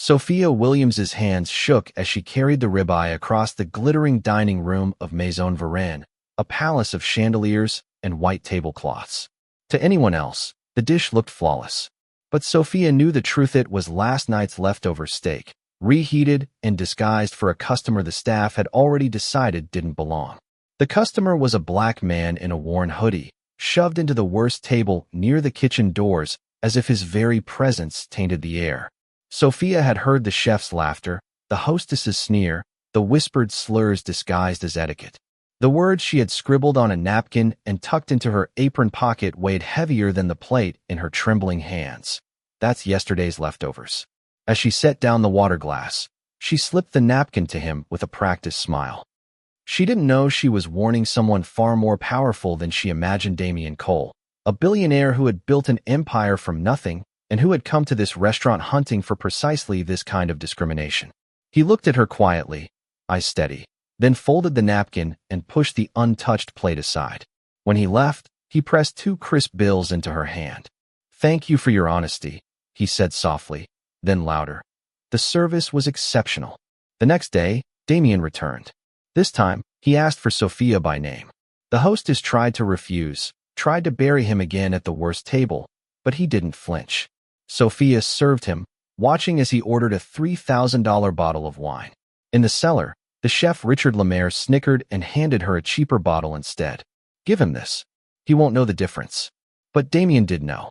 Sophia Williams's hands shook as she carried the ribeye across the glittering dining room of Maison Varenne, a palace of chandeliers and white tablecloths. To anyone else, the dish looked flawless. But Sophia knew the truth. It was last night's leftover steak, reheated and disguised for a customer the staff had already decided didn't belong. The customer was a black man in a worn hoodie, shoved into the worst table near the kitchen doors as if his very presence tainted the air. Sophia had heard the chef's laughter, the hostess's sneer, the whispered slurs disguised as etiquette. The words she had scribbled on a napkin and tucked into her apron pocket weighed heavier than the plate in her trembling hands. That's yesterday's leftovers. As she set down the water glass, she slipped the napkin to him with a practiced smile. She didn't know she was warning someone far more powerful than she imagined. Damien Cole, a billionaire who had built an empire from nothing and who had come to this restaurant hunting for precisely this kind of discrimination. He looked at her quietly, eyes steady, then folded the napkin and pushed the untouched plate aside. When he left, he pressed 2 crisp bills into her hand. "Thank you for your honesty," he said softly, then louder. The service was exceptional. The next day, Damien returned. This time, he asked for Sophia by name. The hostess tried to refuse, tried to bury him again at the worst table, but he didn't flinch. Sophia served him, watching as he ordered a $3,000 bottle of wine. In the cellar, the chef Richard Lemaire snickered and handed her a cheaper bottle instead. "Give him this. He won't know the difference." But Damien did know.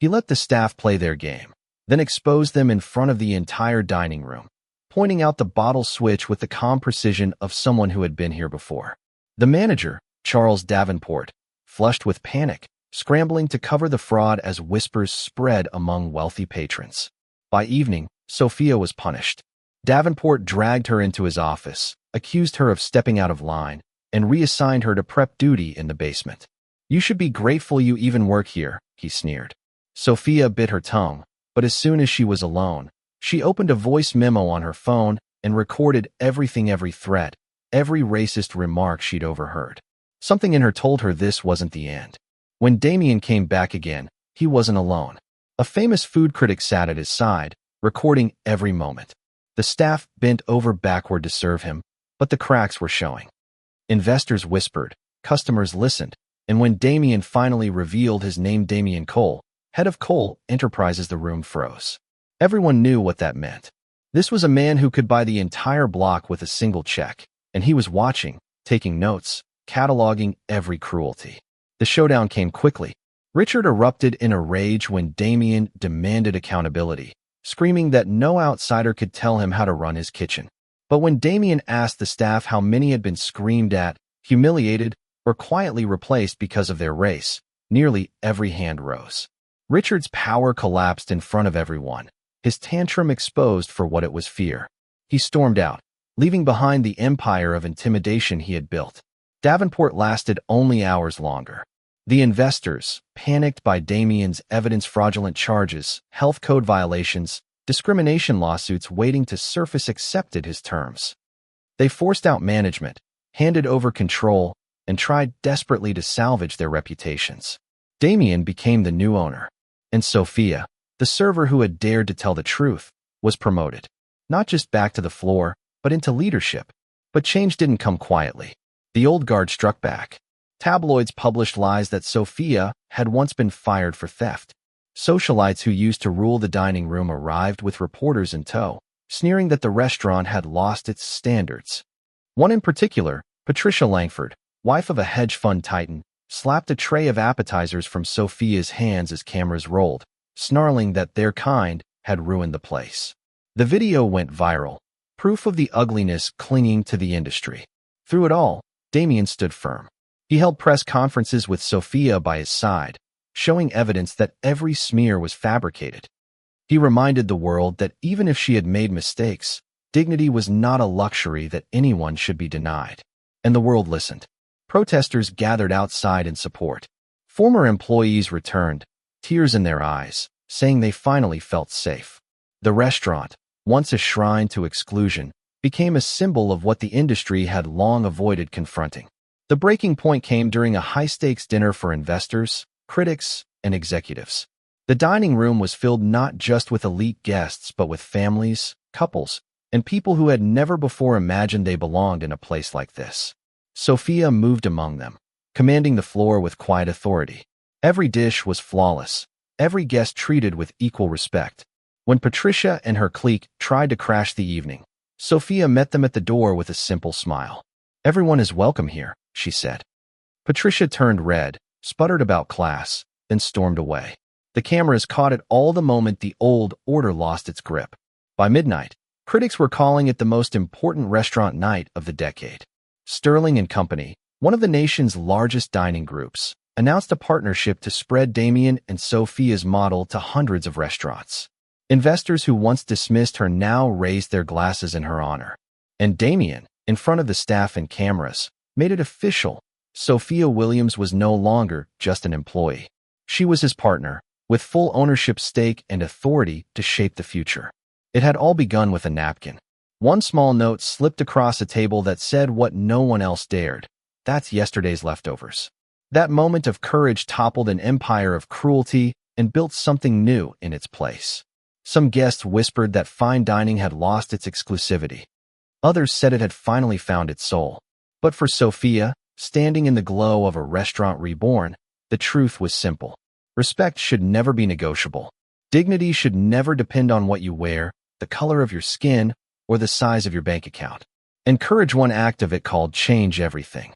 He let the staff play their game, then exposed them in front of the entire dining room, pointing out the bottle switch with the calm precision of someone who had been here before. The manager, Charles Davenport, flushed with panic, scrambling to cover the fraud as whispers spread among wealthy patrons. By evening, Sophia was punished. Davenport dragged her into his office, accused her of stepping out of line, and reassigned her to prep duty in the basement. "You should be grateful you even work here," he sneered. Sophia bit her tongue, but as soon as she was alone, she opened a voice memo on her phone and recorded every threat, every racist remark she'd overheard. Something in her told her this wasn't the end. When Damien came back again, he wasn't alone. A famous food critic sat at his side, recording every moment. The staff bent over backward to serve him, but the cracks were showing. Investors whispered, customers listened, and when Damien finally revealed his name, Damien Cole, head of Cole Enterprises, the room froze. Everyone knew what that meant. This was a man who could buy the entire block with a single check, and he was watching, taking notes, cataloging every cruelty. The showdown came quickly. Richard erupted in a rage when Damien demanded accountability, screaming that no outsider could tell him how to run his kitchen. But when Damien asked the staff how many had been screamed at, humiliated, or quietly replaced because of their race, nearly every hand rose. Richard's power collapsed in front of everyone, his tantrum exposed for what it was: fear. He stormed out, leaving behind the empire of intimidation he had built. Davenport lasted only hours longer. The investors, panicked by Damien's evidence, fraudulent charges, health code violations, discrimination lawsuits waiting to surface, accepted his terms. They forced out management, handed over control, and tried desperately to salvage their reputations. Damien became the new owner, and Sophia, the server who had dared to tell the truth, was promoted, not just back to the floor, but into leadership. But change didn't come quietly. The old guard struck back. Tabloids published lies that Sophia had once been fired for theft. Socialites who used to rule the dining room arrived with reporters in tow, sneering that the restaurant had lost its standards. One in particular, Patricia Langford, wife of a hedge fund titan, slapped a tray of appetizers from Sophia's hands as cameras rolled, snarling that their kind had ruined the place. The video went viral, proof of the ugliness clinging to the industry. Through it all, Damien stood firm. He held press conferences with Sophia by his side, showing evidence that every smear was fabricated. He reminded the world that even if she had made mistakes, dignity was not a luxury that anyone should be denied. And the world listened. Protesters gathered outside in support. Former employees returned, tears in their eyes, saying they finally felt safe. The restaurant, once a shrine to exclusion, became a symbol of what the industry had long avoided confronting. The breaking point came during a high-stakes dinner for investors, critics, and executives. The dining room was filled not just with elite guests, but with families, couples, and people who had never before imagined they belonged in a place like this. Sophia moved among them, commanding the floor with quiet authority. Every dish was flawless, every guest treated with equal respect. When Patricia and her clique tried to crash the evening, Sophia met them at the door with a simple smile. "Everyone is welcome here," she said. Patricia turned red, sputtered about class, then stormed away. The cameras caught it all the moment the old order lost its grip. By midnight, critics were calling it the most important restaurant night of the decade. Sterling and Company, one of the nation's largest dining groups, announced a partnership to spread Damien and Sophia's model to hundreds of restaurants. Investors who once dismissed her now raised their glasses in her honor. And Damien, in front of the staff and cameras, made it official. Sophia Williams was no longer just an employee. She was his partner, with full ownership stake and authority to shape the future. It had all begun with a napkin. One small note slipped across a table that said what no one else dared. "That's yesterday's leftovers." That moment of courage toppled an empire of cruelty and built something new in its place. Some guests whispered that fine dining had lost its exclusivity. Others said it had finally found its soul. But for Sophia, standing in the glow of a restaurant reborn, the truth was simple. Respect should never be negotiable. Dignity should never depend on what you wear, the color of your skin, or the size of your bank account. And courage, one act of it called change everything.